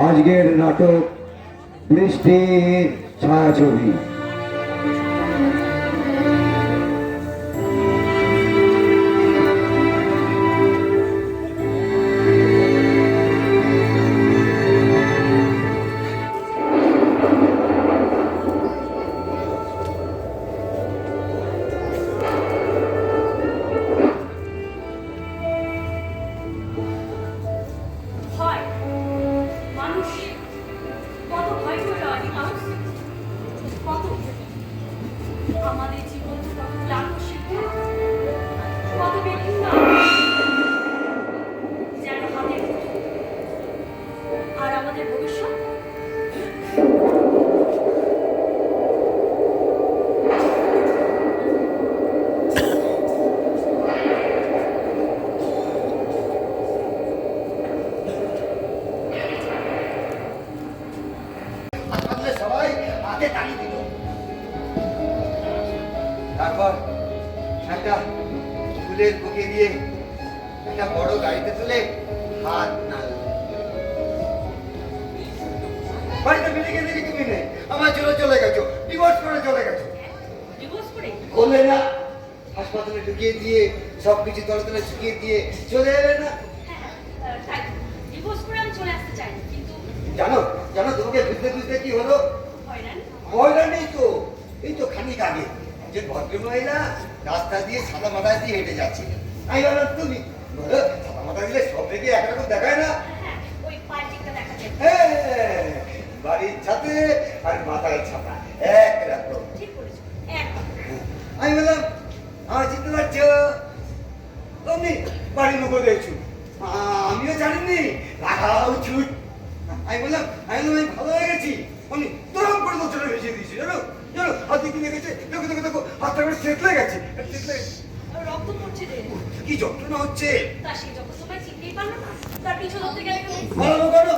আজকের নাটক বৃষ্টির ছায়াছবি। আমাদের জীবন কত ক্লান্ত শিক্ষা, কত বিভিন্ন যেন হাতের আর আমাদের ভবিষ্যৎ সবাই হাতে তালি দিল। তারপর একটা ফুলের বুকে দিয়ে একটা বড় গাড়িতে তুলে হাত নাড়ল। বাড়িতে ফিরে গিয়ে দেখি তুমি নেই, আমার জন্য চলে গেছো, ডিভোর্স করে চলে গেছো। ডিভোর্স করে বললে না হাসপাতালে ঢুকিয়ে দিয়ে সবকিছু তলে তলে শুকিয়ে দিয়ে চলে এলে না? তাই ডিভোর্স করে আমি চলে আসতে চাই, কিন্তু জানো জানো তোমাকে বুঝতে বুঝতে কি হলো? হয়রানি তো এই তো খানিক আগে যে ভদ্রমহিলা রাস্তা দিয়ে সাদা মাথা দিয়ে হেঁটে যাচ্ছে, আমি বললাম তুমি বলো সাদা মাথা দিলে সব থেকে একরকম দেখায় না? বাড়ির ছাতে আর মাথায় ছাতা একরকম। আমি বললাম আমার চিনতে পারছো তুমি বাড়ির মুখ দেখছো, আমিও জানিনি লাগাও ছুট। আমি বললাম আমি ভালো হয়ে গেছি, আমি তরম করে দোচনে ভেসে দিয়েছি। জানো জানো হাত দিয়ে কিনে গেছে, দেখো দেখো দেখো হাতটা করে থেতলে গেছে। রক্ত পড়ছে রে, কি যন্ত্রণা হচ্ছে। তা সেই যখন তোমায় চিনতেই পারলো না, তার পিছু ধরতে গেলে ভালো কেন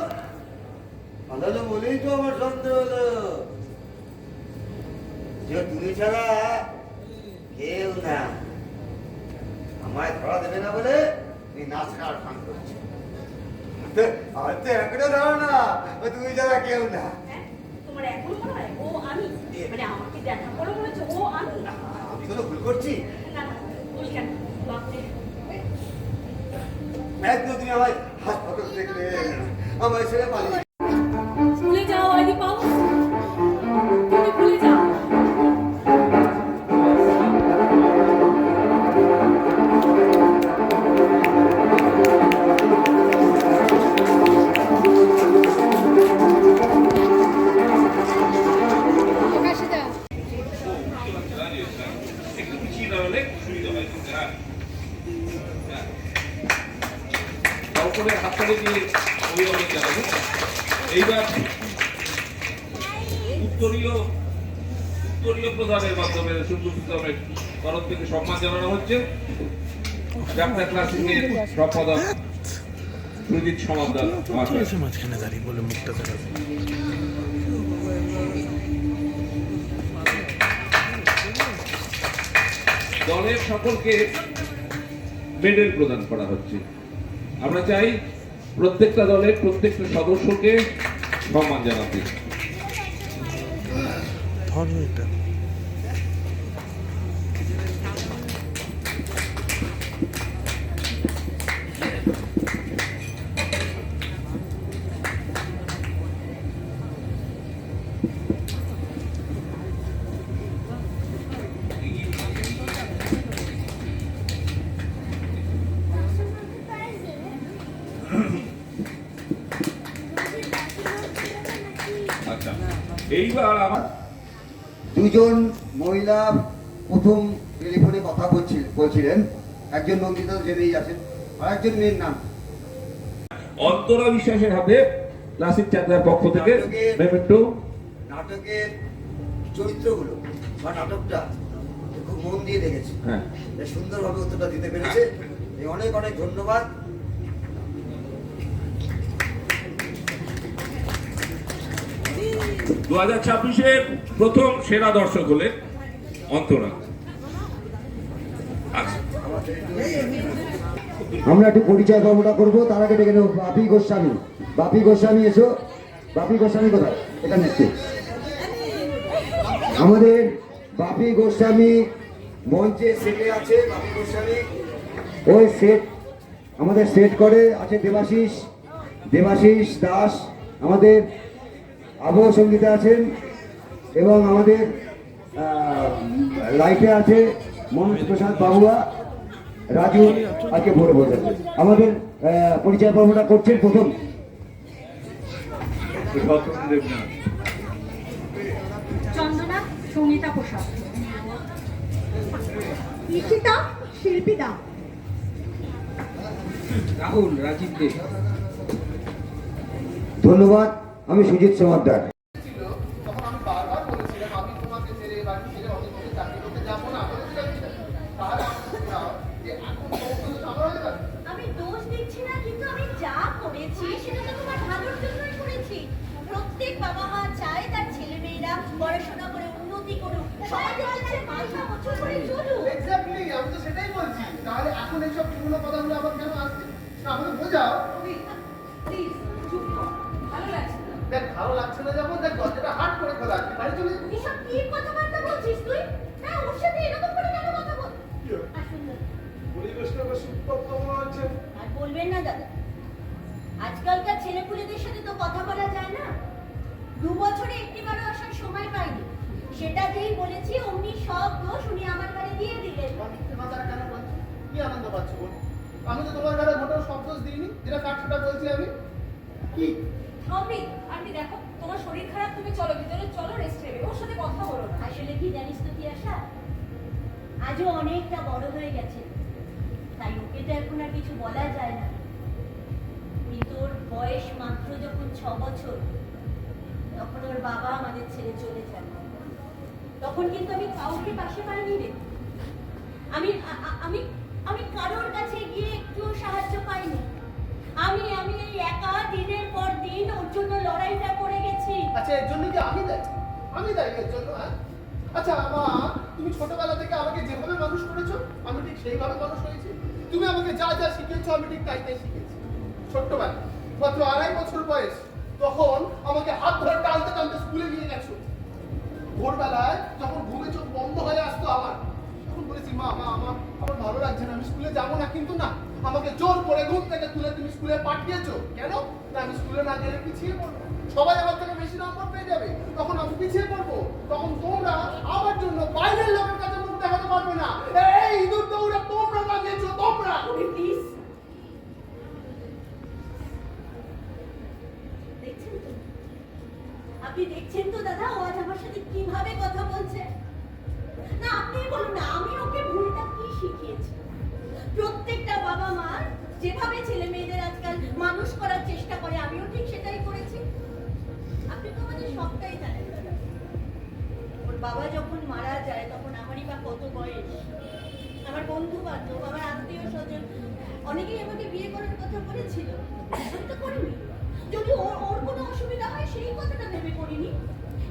ভালো বলেই তো আমার সন্দেহ হলো যে তুমি ছাড়া কেউ না আমায় ধরা দেবে না বলে তুমি নাচ খাওয়ার ফান করছো। আমার তো এখনো ধারণা তুমি ছাড়া কেউ না। তোমার এখন মনে হয় ও আমি, মানে আমাকে দেখা করে মনে হচ্ছে ও আমি। আমি কোনো ভুল করছি? না না ভুল কেন, একদম তুমি আমার হাসপাতাল দেখলে আমার ছেলে পালিয়ে ভুলে যাও আইডি পাও, তুমি ভুলে যাও। এইবার উত্তরীয় প্রদানের মাধ্যমে সুন্দর তরফ থেকে সম্মান জানানো হচ্ছে। যাত্রা ক্লাসিকের সম্পাদক সুজিত সমাদার মাঝখানে দাঁড়িয়ে বলে মুখটা দেখাবে। দলের সকলকে মেডেল প্রদান করা হচ্ছে। আমরা চাই প্রত্যেকটা দলের প্রত্যেকটা সদস্যকে সম্মান জানাতে। এইবার আমার দুজন মহিলা প্রথম টেলিফোনে কথা বলছিলেন, একজন নন্দিতা জেনেই আছেন, আর একজন মেয়ের নাম অন্তরা বিশ্বাসের হাতে ক্লাসিক চাকরার পক্ষ থেকে মেমেন্টো। নাটকের চরিত্রগুলো বা নাটকটা খুব মন দিয়ে দেখেছি, হ্যাঁ সুন্দরভাবে উত্তরটা দিতে পেরেছে, অনেক অনেক ধন্যবাদ। 2026-এর প্রথম সেরা দর্শক হলেন অন্তরা। আচ্ছা আমরা একটু পরিচয় পর্বটা করবো, তার আগে ডেকে নেব বাপি গোস্বামী। বাপি গোস্বামী এসো। বাপি গোস্বামী কোথায়? এখানে এসছে আমাদের বাপি গোস্বামী, মঞ্চে সেটে আছে বাপি গোস্বামী। ওই সেট আমাদের সেট করে আছে দেবাশিস দাস, আমাদের আবহ সঙ্গীতে আছেন, এবং আমাদের লাইটে আছে মনোজ প্রসাদ বাবুয়া, রাজু আজকে ভোরে বসেছে। আমাদের পরিচয় পর্বটা করছেন প্রথম চন্দনা সঙ্গীতা প্রসাদ, ঈশিতা শিল্পী দা, রাহুল রাজীব দে। ধন্যবাদ। আমি সুজিত সমাদ্দার। তখন আমি বারবার বলেছিলাম আমি তোমাকে ছেড়ে বাড়ি ছেড়ে অনেক কিছু চাকরি করতে যাবো না, বলেছিলাম তার যে এখন সমস্ত সামলা হয়ে গেল। আমি দোষ দিচ্ছি না, কিন্তু আমি যা করেছি সেটা তো তোমার ভালোর জন্যই করেছি। প্রত্যেক বাবা মা চায় তার ছেলে মেয়েরা পড়াশোনা করে উন্নতি করুক, সমাজের কাছে মাথা উঁচু করে চলুক। এক্স্যাক্টলি, আমি তো সেটাই বলছি। তাহলে এখন এইসব পুরনো কথাগুলো আবার কেন আসছে? আমাকে বোঝাও। প্লিজ চুপ কর, ভালো লাগছে না। দেখ ভালো লাগছে না যেমন, দেখ দরজাটা হাট করে খোলা আছে, বাড়ি চলে যাবি। এসব কি কথাবার্তা বলছিস তুই? হ্যাঁ, ওর সাথে এরকম করে কেন কথা বল? আসুন না। পরিবেশটা বেশ উত্তপ্ত মনে হচ্ছে। আর বলবেন না দাদা, আজকালকার ছেলেপুলেদের সাথে তো কথা বলা যায় না। 2 বছরে একটিবারও আসার সময় পাইনি, সেটা যেই বলেছি অমনি সব দোষ উনি আমার গাড়ি দিয়ে দিলেন। মিথ্যে কথাটা কেন বলছো? কি আনন্দ পাচ্ছ বল? আমি তো তোমার ঘরে মোটেও শব্দ দিইনি, যেটা ফ্যাক্ট সেটা বলছি আমি। কি অমৃত, আন্টি দেখো তোমার শরীর খারাপ, তুমি চলো ভিতরে, চলো রেস্ট নেবে, ওর সাথে কথা বলো না। আসলে কি জানিস তো কি আশা, আজও অনেকটা বড় হয়ে গেছে, তাই ওকে তো এখন আর কিছু বলা যায় না। তোর বয়স মাত্র যখন 6 বছর, তখন ওর বাবা আমাদের ছেড়ে চলে যান। তখন কিন্তু আমি কাউকে পাশে পাইনি রে। আমি আমি আমি কারোর কাছে গিয়ে একটু সাহায্য পাইনি। আমি আমি এই একা দিনের পর দিন ওর জন্য লড়াইটা করে গেছি। আচ্ছা, এর জন্য কি আমি দায়ী? আমি দায়ী এর জন্য? হ্যাঁ, আচ্ছা মা, তুমি ছোটবেলা থেকে আমাকে যেভাবে মানুষ করেছো আমি ঠিক সেইভাবে মানুষ হয়েছি। তুমি আমাকে যা যা শিখিয়েছো আমি ঠিক তাই তাই শিখেছি। ছোট্টবেলা মাত্র 2.5 বছর বয়স, তখন আমাকে হাত ধরে টানতে টানতে স্কুলে নিয়ে গেছো। ভোরবেলায় যখন ঘুমে চোখ বন্ধ হয়ে আসতো আমার, তখন বলেছি মা মা আমার ভালো লাগছে না, আমি স্কুলে যাবো না। কিন্তু না, আমাকে জোর করে ঘুম থেকে তুলে তুমি স্কুলে পাঠিয়েছো। কেন? না, আমি স্কুলে না গেলে পিছিয়ে পড়বো, সবাই আমার থেকে বেশি নম্বর পেয়ে যাবে, তখন আমি পিছিয়ে পড়বো। তখন তোমরা আমার জন্য বাইরের লোকের কাছে মুখ দেখাতে পারবে না। এই ইঁদুর দৌড়ে তোমরা লাগিয়েছো, তোমরা। প্লিজ, দেখছেন তো, আপনি দেখছেন তো দাদা, ও আজ আমার সাথে কিভাবে কথা বলছে। না, আপনি বলুন না, আমি ওকে ভুলটা কি শিখিয়েছি? প্রত্যেকটা বাবা মা যেভাবে ছেলে মেয়েদের আজকাল মানুষ করার চেষ্টা করে, আমিও ঠিক সেটাই করেছি। আপনি তো আমাদের সবটাই জানেন দাদা। ওর বাবা যখন মারা যায় তখন আমারই বা কত বয়স। আমার বন্ধু বান্ধব, আমার আত্মীয় স্বজন অনেকেই আমাকে বিয়ে করার কথা বলেছিল, আমি তো করিনি। যদি ওর কোনো অসুবিধা হয় সেই কথাটা ভেবে করিনি।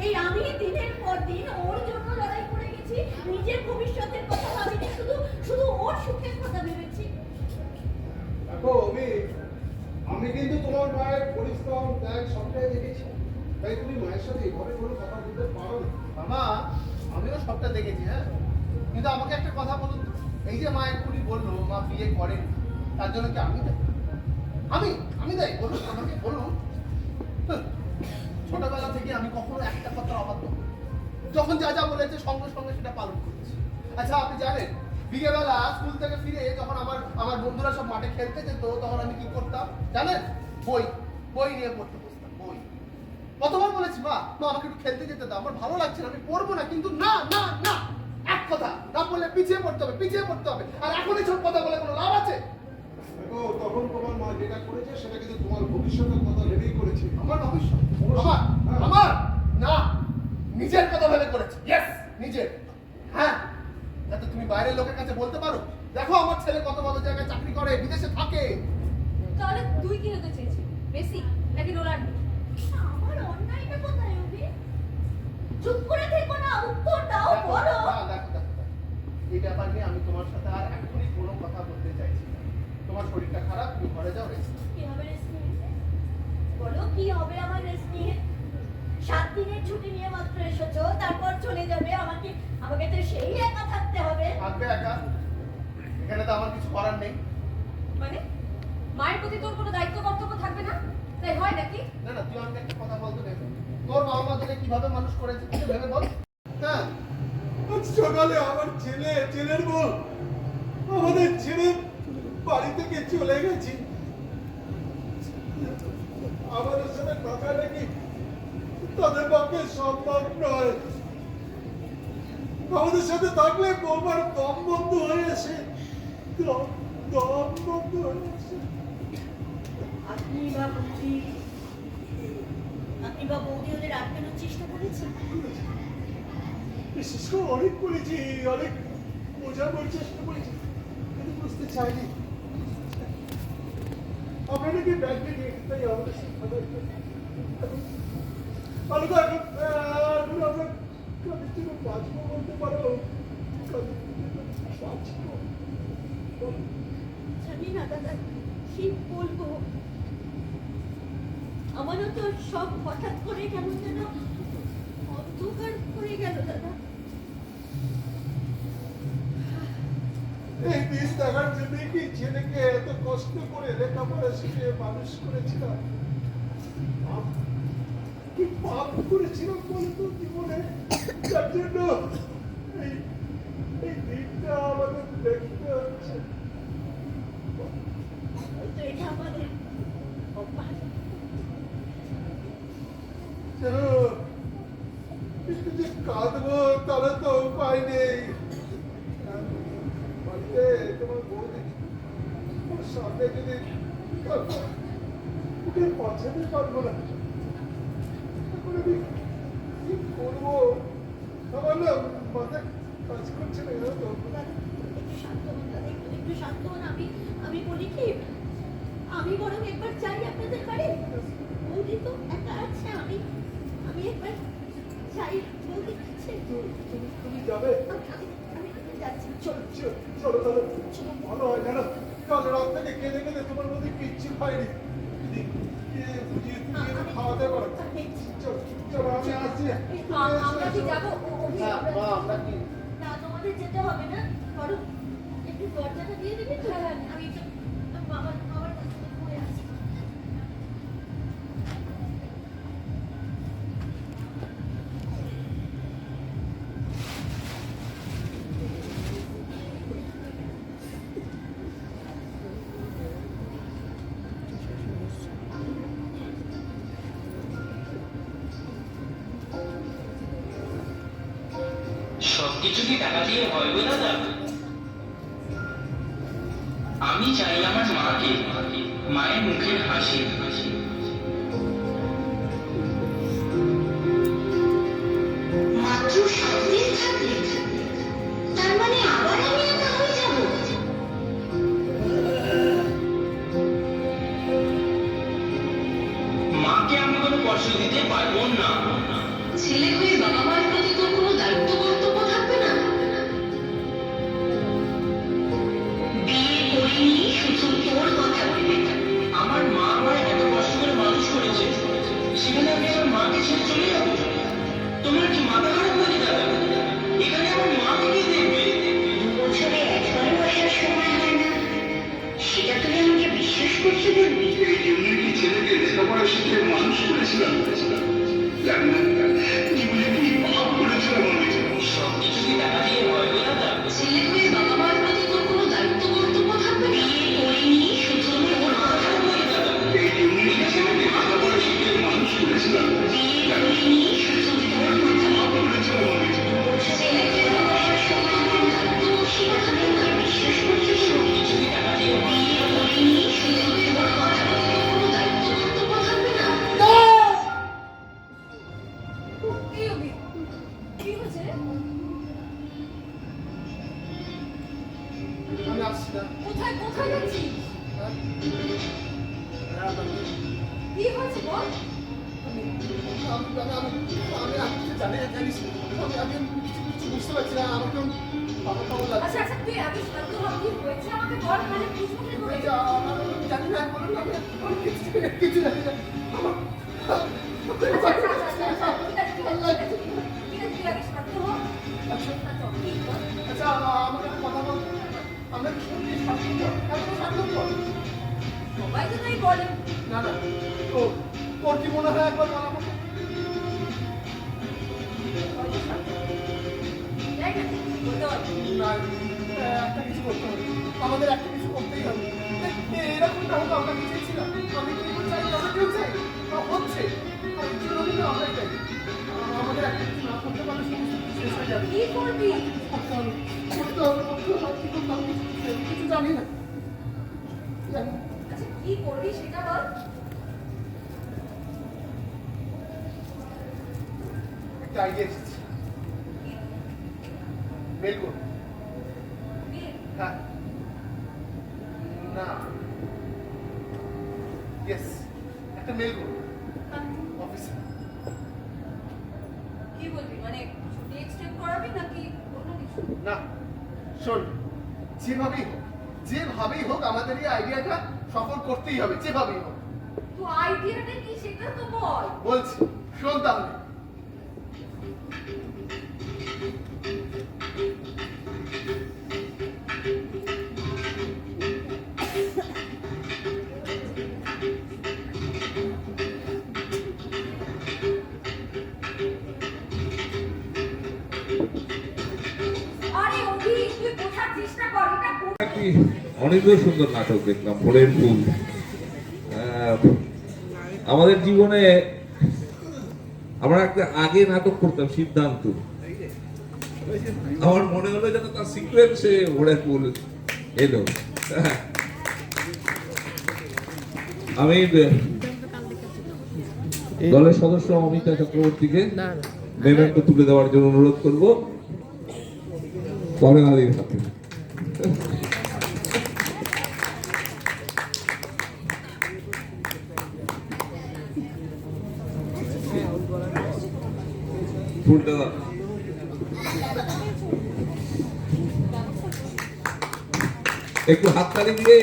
এই আমি দিনের পর দিন ওর জন্য লড়াই করে গেছি, নিজের ভবিষ্যতের কথা ভাবিনি, শুধু শুধু ওর সুখের কথা ভেবেছি। দেখো আমি কিন্তু তোমার মায়ের পরিশ্রম ত্যাগ সবটাই দেখেছি, তাই তুমি মায়ের সাথে এইভাবে কোনো কথা বলতে পারো না। মামা, আমিও সবটা দেখেছি, হ্যাঁ, কিন্তু আমাকে একটা কথা বলুন তো, এই যে মা এক্ষুনি বললো মা বিয়ে করেন, তার জন্য কি আমি দায়ী? আমি দায়ী? বলুন আমাকে, বলুন। ছোটবেলা থেকে আমি কখনো একটা কথা অবাধ্য করিনি। যখন যা যা বলেছে সঙ্গে সঙ্গে সেটা পালন করেছি। আচ্ছা, আপনি জানেন বিকেলবেলা স্কুল থেকে ফিরে যখন আমার বন্ধুরা সব মাঠে খেলতে যেত, তখন আমি কি করতাম জানেন? বই নিয়ে পড়তে বসতাম। বই কতবার বলেছি মা আমাকে একটু খেলতে যেতে দাও, আমার ভালো লাগছে না, আমি পড়বো না। কিন্তু না না না, এক কথা না বললে পিছিয়ে পড়তে হবে। আর এখন এই সব কথা বলে কোনো লাভ আছে? দেখো, তখন তোমার মা যেটা করেছে সেটা কিন্তু তোমার ভবিষ্যতের কথা ভেবেই করেছে। আমার ভবিষ্যৎ? আমার না, নিজের কথা ভেবে করেছে। ইয়েস, নিজের। হ্যাঁ, যাতে তুমি বাইরের লোকের কাছে বলতে পারো, দেখো আমার ছেলে কত ভালো জায়গায় চাকরি করে, বিদেশে থাকে। তাহলে তুই কি হতে চেয়েছিস? মেসি নাকি রোনাল্ডো? আমার অন্যায়টা কোথায় অভি? চুপ করে থেকো না, উত্তর দাও, বলো। দেখো, এই ব্যাপার নিয়ে আমি তোমার সাথে আর এখনই কোনো কথা বলতে চাইছি না। তোমার তোমার শরীরটা খারাপ, তুমি ঘরে যাও রেস্ট। কি হবে রেস্ট নিয়ে? বলো কি হবে আমার রেস্ট নিয়ে? 7 দিনের ছুটি নিয়ে মাত্র এসেছো, তারপর চলে যাবে। আমাকে তো সেই একা থাকতে হবে। থাকবে একা? এখানে তো আমার কিছু করার নেই। মানে মায়ের প্রতি তোর কোনো দায়িত্ব কর্তব্য থাকবে না? তাই হয় নাকি? না না, তুই আমাকে একটা কথা বলতে দে। তোর বাবা মা তোকে কিভাবে মানুষ করেছে তুই ভেবে বল। হ্যাঁ, আজ সকালে আমার ছেলের বউ আমাদের ছেড়ে বাড়ি থেকে চলে গেছি। আমাদের সাথে কথা নাকি তাদের পক্ষে সম্ভব নয়। আমাদের সাথে থাকলে বৌমার দম বন্ধ হয়ে আসে, দম বন্ধ হয়ে আসে। আপনি বা বৌদি ওদের আটকানোর চেষ্টা করেছেন? বিশেষ করে অনেক করেছি, অনেক বোঝানোর চেষ্টা করেছি, কিন্তু বুঝতে চাইনি। আমরা নাকি ব্যাংকে নিয়ে তাই আমাদের সাথে আলাদা এখন আমরা কাদের জন্য বাঁচবো বলতে পারো, কাদের জন্য বাঁচবো? জানি না দাদা, কি বলবো। আমারও তো সব হঠাৎ করে কেমন যেন অন্ধকার পড়ে গেল দাদা। এই দিন দেখার জন্য কি ছেলেকে এত কষ্ট করে লেখাপড়া শিখিয়ে মানুষ করেছিলাম? কি পাপ করেছিলাম বলতো জীবনে, যার জন্য এই দিনটা আমাদের দেখতে হচ্ছে। হয়তো এটা আমাদের অভ্যাস। একটু যে কাঁদবো তাহলে তো উপায় নেই। বাড়িতে তোমার বৌদি ওর সামনে যদি ওকে পছন্দ পারবো না, এখন আমি কি করবো? আমার না মাথায় কাজ করছে না, জানো তো? একটু শান্ত হন দাদা, একটু শান্ত হন। আমি বলি কি, আমি বরং একবার যাই আপনাদের বাড়ি। বৌদি তো একা আছে, আমি একবার যাই বৌদির কাছে। তুমি যাবে? আমি যাচ্ছি, চলো। চলো তাহলে, ভালো হয়। জানো কাল রাত থেকে কেঁদে কেঁদে তোমার মধ্যে কিচ্ছু খাইনি, খাওয়াতে পারো। চলো আমি আসছি। আমরা কি যাবো? না মা, আমরা কি না, তোমাদের যেতে হবে না, বরং একটু দরজাটা দিয়ে দিবি তো? আমি একটু বাবার কাছ থেকে ঘুরে আসি। সবকিছু কি টাকা দিয়ে হয় গো দাদা? আমি চাই আমার মাকে, মায়ের মুখের হাসি। মাত্র 7 দিন থাকলে, তার মানে আবার আমি একা হয়ে যাব? মাকে আমি কোনো কষ্ট দিতে পারবো না। ছেলে হয়ে বাবা মায়ের প্রতি তোর কোনো দায়িত্ব কর্তব্য থাকবে না? বিয়ে করিনি শুধু তোর কথা ভেবে। আমার মা আমায় এত কষ্ট করে মানুষ করেছে, সেখানে আমি আমার মাকে ছেড়ে চলে যাবো? তোমার কি মাথা খারাপ নাকি দাদা? এখানে আমার মাকে কে দেখবে? 2 বছরে একবারও আসার সময় হয় না, সেটা তুই আমাকে বিশ্বাস করতে বলবি? এই জন্যই কি ছেলেকে লেখাপড়া শিখিয়ে মানুষ করেছিলাম? জানি না জীবনে কি পাপ করেছিলাম আমি। সবকিছু কি টাকা দিয়ে হয় গো দাদা? ছেলে হয়ে বাবা মায়ের প্রতি তোর কোনো দায়িত্ব কর্তব্য থাকবে না? বিয়ে করিনি শুধু তোর কথা ভেবে। এই জন্যই কি ছেলেকে লেখাপড়া শিখিয়ে মানুষ করেছিলাম? বিয়ে করিনি শুধু তোর কথা পাপ করেছিলাম আমি। বছরে একবারও আসার সময় হয় না, সেটা তুই আমাকে বিশ্বাস করতে বলবি? সবকিছু কি টাকা দিয়ে হয়? বিয়ে করিনি শুধু তোর কথা ভেবে। কোনো দায়িত্ব কর্তব্য থাকবে না? কি হয়েছে রে? আমি আসছি না। কোথায় যাচ্ছিস? কি হয়েছে বল? কিছু বুঝতে পারছি না, আমার কেমন পাগল পাগল লাগছে। আচ্ছা তুই আগে শান্ত হ, কি হয়েছে আমাকে বল, মানে বুঝবো কি করে? আমি কিছু জানি না। আচ্ছা আমাকে একটা কথা বল, আমরা কি সত্যি স্বার্থপর? সবাই তো তাই বলে। না না, তোর কি মনে হয় একবার বল আমাকে? তাই না? বলতে পারবো। না, একটা কিছু করতে হবে, আমাদের একটা কিছু করতেই হবে। এরকমটা হতো আমরা কি চেয়েছিলাম? আমি কি চাই? আমরা কেউ চাই? হচ্ছে আমরাই চাই। আমাদের একটা কিছু না করতে পারলে সমস্ত কিছু শেষ হয়ে যাবে। কি করবি? করতে হবে, কি করতে হবে? কিছু জানি না। জানি না। আচ্ছা কি করবি সেটা বল। একটা আইডিয়া এসেছে। মেল করব। হ্যাঁ। না। ইয়েস। একটা মেল করব। অফিসে। কি বলবি মানে ছুটি এক্সটেন্ড করাবি নাকি অন্য কিছু? না। শোন, যেভাবেই হোক আমাদের এই আইডিয়াটা সফল করতেই হবে, যেভাবেই হোক। তো আইডিয়াটা কি সেটা তো বল। বলছি, শোন তাহলে। আরে অভি তুই বোঝার চেষ্টা কর এটা কোন একটি অনেক সুন্দর নাটক দেখলাম, ভোরের ফুল। আমাদের জীবনে আমরা একটা আগে নাটক করতাম সিদ্ধান্ত, আমার মনে হলো যেন তার সিকোয়েন্সে ভোরের ফুল এলো। আমি দলের সদস্য অমিতা চক্রবর্তীকে মেমেন্টো তুলে দেওয়ার জন্য অনুরোধ করব করোনাদির হাতে। ফুলটা একটু হাততালি দিয়ে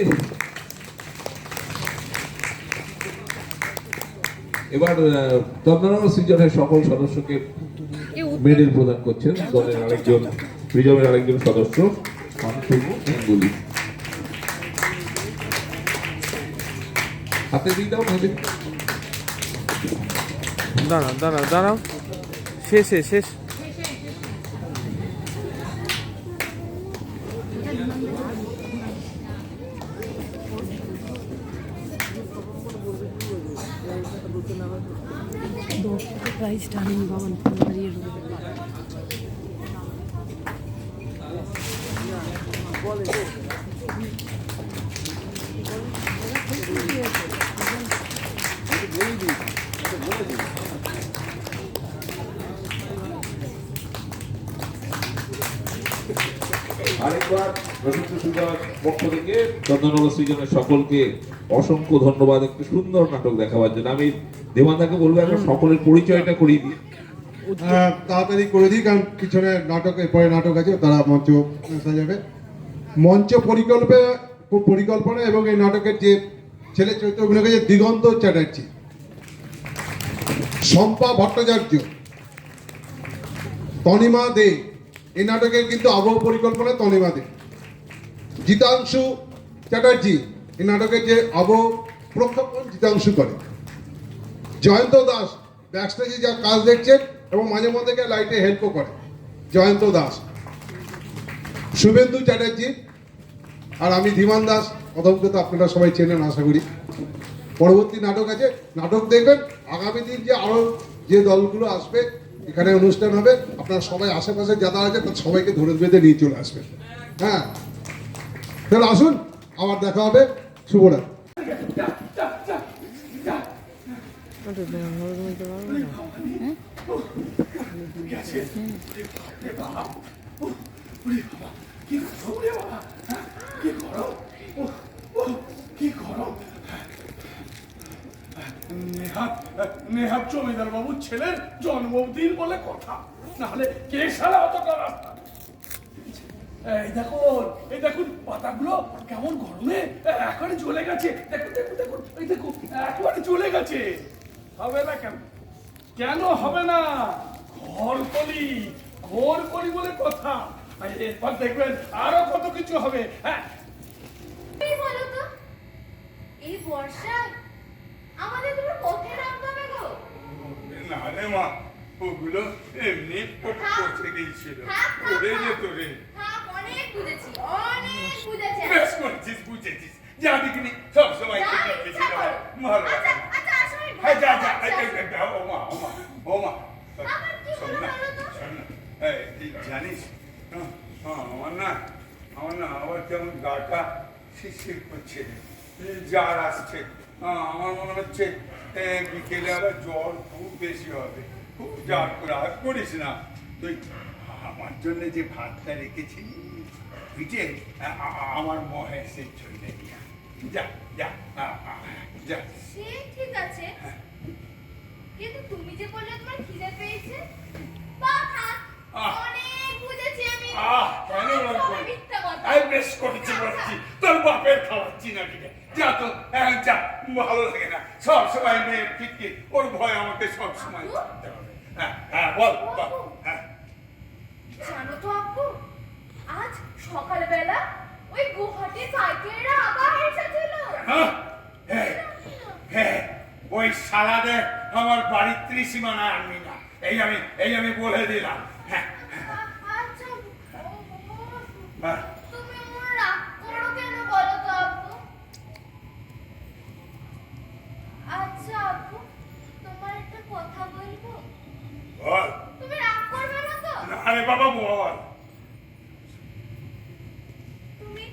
এবার তন্দ্রানগর সৃজনের সকল সদস্যকে মেডেল প্রদান করছেন দলের আরেকজন রিজার্ভের আরেকজন সদস্য শান্তনু গাঙ্গুলি। হাতে দিয়ে দাও মেডেল। দাঁড়াও শেষ প্রাইজ টার্নিং ভবন দাঁড়িয়ে আরেকবার রবীন্দ্র সুজার পক্ষ থেকে চন্দননগর সৃজনের সকলকে অসংখ্য ধন্যবাদ একটু সুন্দর নাটক দেখাবার জন্য। আমি দেবান্দাকে বলবো একবার সকলের পরিচয়টা করিয়ে দিই। তাড়াতাড়ি করে দিই, কারণ পিছনে নাটক, এরপরে নাটক আছে, তারা মঞ্চ সাজাবে। মঞ্চ পরিকল্পনা এবং এই নাটকের যে ছেলে চরিত্র অভিনয় করেছে দিগন্ত চ্যাটার্জি, শম্পা ভট্টাচার্য, তনিমা দে। এই নাটকের কিন্তু আবহ পরিকল্পনা তনিমা দে। জিতাংশু চ্যাটার্জি, এই নাটকের যে আবহ প্রক্ষেপণ জিতাংশু করে। জয়ন্ত দাস ব্যাকস্টেজে যা কাজ দেখছেন এবং মাঝে মধ্যে লাইটে হেল্পও করে, জয়ন্ত দাস। শুভেন্দু চ্যাটার্জি আর আমি ধীমান দাস, প্রথমকে তো আপনারা সবাই চেনেন আশা করি। পরবর্তী নাটক আছে, নাটক দেখবেন। আগামী দিন যে আরো যে দলগুলো আসবে, এখানে অনুষ্ঠান হবে, আপনারা সবাই আশেপাশে যারা আছে তার সবাইকে ধরে বেঁধে নিয়ে চলে আসবেন। হ্যাঁ, তাহলে আসুন, আবার দেখা হবে। শুভরাত্রি। নেহাত জমিদার বাবুর ছেলের জন্মদিন বলে কথা, নাহলে কে সারা অত রাস্তা। এই দেখুন পাতাগুলো কেমন গরমে একেবারে জ্বলে গেছে। দেখুন দেখুন দেখুন, এই দেখুন একেবারে জ্বলে গেছে। হবে না কেন? কেন হবে না? ঘোর কলি বলে কথা। আর এরপর দেখবেন আরো কত কিছু হবে। হ্যাঁ, এই বলো তো, এই বর্ষায় আমাদের তুমি কোথায় রাখতে হবে গো? না রে মা, ওগুলো এমনি পড়ে গিয়েছিল, পড়ে যেত রে। হ্যাঁ, অনেক বুঝেছি, অনেক বুঝেছি। বেশ করেছিস, বুঝেছিস। যা দেখিনি সব সময় যা ইচ্ছা করো। আচ্ছা আচ্ছা, আসলে হ্যাঁ, যা যা, ও মা ও মা, আবার কি হলো বলো তো? শোন না, তুই জানিস আমার না আবার কেমন গাটা শিরশির করছে, জ্বর আসছে। আমার মনে হচ্ছে বিকেলে আবার জ্বর খুব বেশি হবে। খুব জ্বর করে আর করিস না তুই। আমার জন্য যে ভাতটা রেখেছিস, বুঝে আমার মহেশে চলে গিয়া। যা যা যা। সে ঠিক আছে, কিন্তু তুমি যে বললে তোমার খিদে পেয়েছে, বাবা অনেক বুঝেছি আমি। কেন সব মিথ্যা কথা। আমি বেশ করেছি বলছি, তোর বাপের খাওয়াচ্ছি না কিনে। যা তো, যা, ভালো লাগে না সব সময় মেয়ের ফিটকে, ওর ভয় আমাকে সব সময় করতে হবে। হ্যাঁ বল বল। হ্যাঁ, জানো তো আপু, আজ সকালবেলা ওই গুহাটি সাইকেলরা আবার এসেছিল। হ্যাঁ, ওই সালাদে আমার বাড়ির ত্রিসীমানা আনবি না, এই আমি বলে দিলাম। হ্যাঁ, আচ্ছা, হ্যাঁ। তুমি আমার রাগ করো কেন বলো তো আপু? আচ্ছা আপু, তোমার একটা কথা বলবো? বল। তুমি রাগ করবে না তো? না রে বাবা, বল। তুমি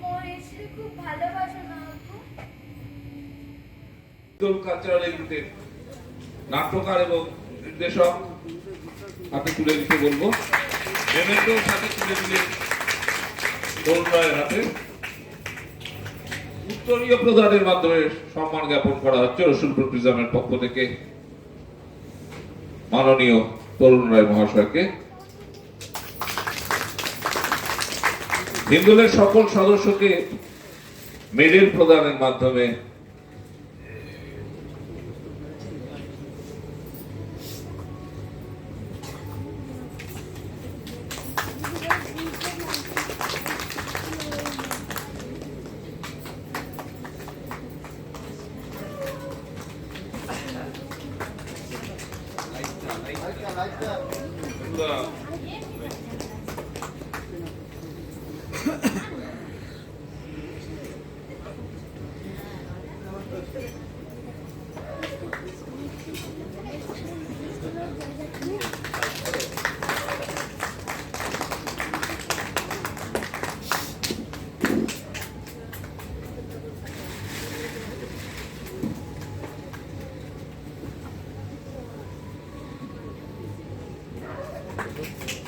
মহেশকে খুব ভালোবাসো না আপু? কালচারাল লিমিটেড নাট্যকার এবং নির্দেশক হাতে তুলে দিতে বলবো। মেমেন্টোর সাথে তুলে দিলে তরুণ রায়ের হাতে। উত্তরীয় প্রদানের মাধ্যমে সম্মান জ্ঞাপন করা হচ্ছে রসুলপুর প্রিজমের পক্ষ থেকে মাননীয় তরুণ রায় মহাশয়কে। হিন্দুলের সকল সদস্যকে মেডেল প্রদানের মাধ্যমে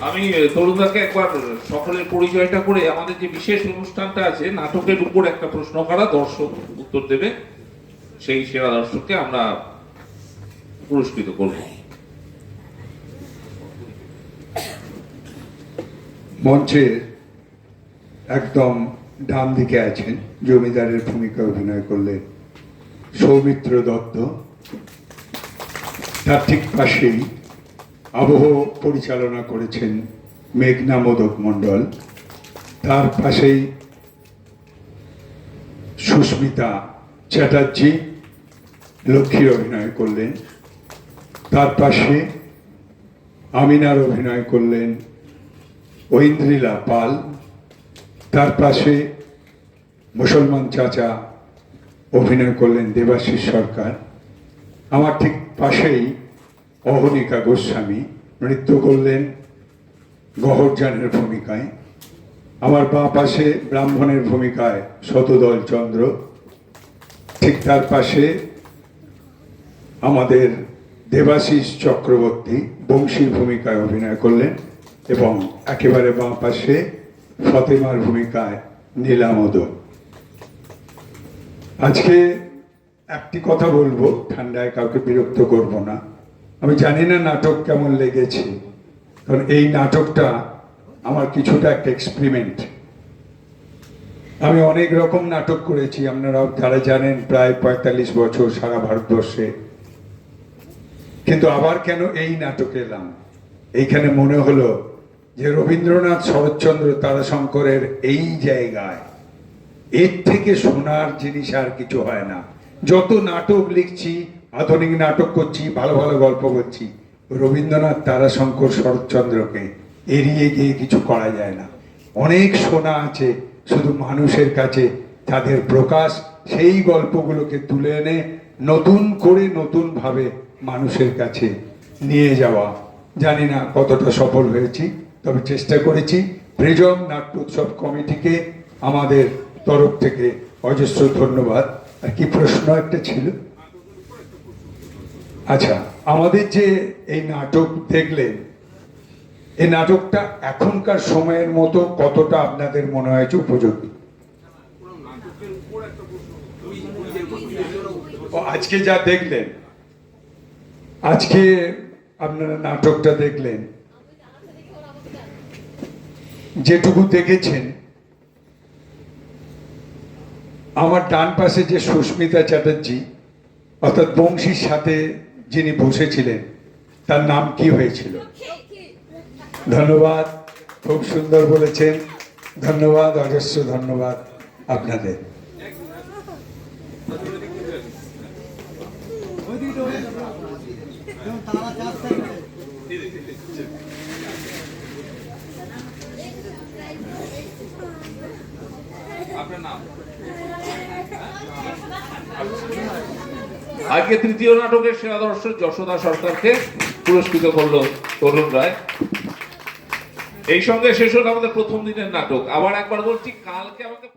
আমি তরুণদাকে একবার সকলের পরিচয়টা করে আমাদের যে বিশেষ অনুষ্ঠানটা আছে নাটকের উপর একটা প্রশ্ন করা, দর্শক উত্তর দেবে, সেই সেরা দর্শককে আমরা পুরস্কৃত করব। মঞ্চের একদম ডান দিকে আছেন, জমিদারের ভূমিকা অভিনয় করলেন সৌমিত্র দত্ত। তার ঠিক পাশেই আবহ পরিচালনা করেছেন মেঘনা মোদক মণ্ডল। তার পাশেই সুস্মিতা চ্যাটার্জি লক্ষ্মীর অভিনয় করলেন। তার পাশে আমিনার অভিনয় করলেন ঐন্দ্রিলা পাল। তার পাশে মুসলমান চাচা অভিনয় করলেন দেবাশিস সরকার। আমার ঠিক পাশেই অহনিকা গোস্বামী নৃত্য করলেন গহরজানের ভূমিকায়। আমার বাঁ পাশে ব্রাহ্মণের ভূমিকায় শতদল চন্দ্র। ঠিক তার পাশে আমাদের দেবাশিস চক্রবর্তী বংশীর ভূমিকায় অভিনয় করলেন এবং একেবারে বাঁ পাশে ফতেমার ভূমিকায় নীলামদন। আজকে একটি কথা বলবো, ঠান্ডায় কাউকে বিরক্ত করব না। আমি জানি না নাটক কেমন লেগেছে, কারণ এই নাটকটা আমার কিছুটা একটা এক্সপেরিমেন্ট। আমি অনেক রকম নাটক করেছি, আপনারা যারা জানেন, প্রায় 45 বছর সারা ভারতবর্ষে। কিন্তু আবার কেন এই নাটকে এলাম, এইখানে মনে হলো যে রবীন্দ্রনাথ, শরৎচন্দ্র, তারাশঙ্করের এই জায়গায় এর থেকে শোনার জিনিস আর কিছু হয় না। যত নাটক লিখছি, আধুনিক নাটক করছি, ভালো ভালো গল্প করছি, রবীন্দ্রনাথ, তারাশঙ্কর, শরৎচন্দ্রকে এড়িয়ে গিয়ে কিছু করা যায় না। অনেক শোনা আছে, শুধু মানুষের কাছে তাদের প্রকাশ, সেই গল্পগুলোকে তুলে এনে নতুন করে নতুনভাবে মানুষের কাছে নিয়ে যাওয়া। জানি না কতটা সফল হয়েছি, তবে চেষ্টা করেছি। প্রিজম নাট্য উৎসব কমিটিকে আমাদের তরফ থেকে অজস্র ধন্যবাদ। আর কি প্রশ্ন একটা ছিল? আচ্ছা, আমাদের যে এই নাটক দেখলেন, এই নাটকটা এখনকার সময়ের মতো কতটা আপনাদের মনে হয়েছে উপযোগী? ও, আজকে যা দেখলেন, আজকে আপনারা নাটকটা দেখলেন, যেটুকু দেখেছেন, আমার ডান পাশে যে সুস্মিতা চ্যাটার্জি, অর্থাৎ বংশীর সাথে যিনি বসেছিলেন, তার নাম কি হয়েছিল? ধন্যবাদ, খুব সুন্দর বলেছেন। ধন্যবাদ, অজস্র ধন্যবাদ আপনাদের। আপনার নাম? আজকে তৃতীয় নাটকের সেরা দর্শক যশোদা সরকারকে পুরস্কৃত করলো তরুণ রায়। এই সঙ্গে শেষ হলো আমাদের প্রথম দিনের নাটক। আবার একবার বলছি, কালকে আমাকে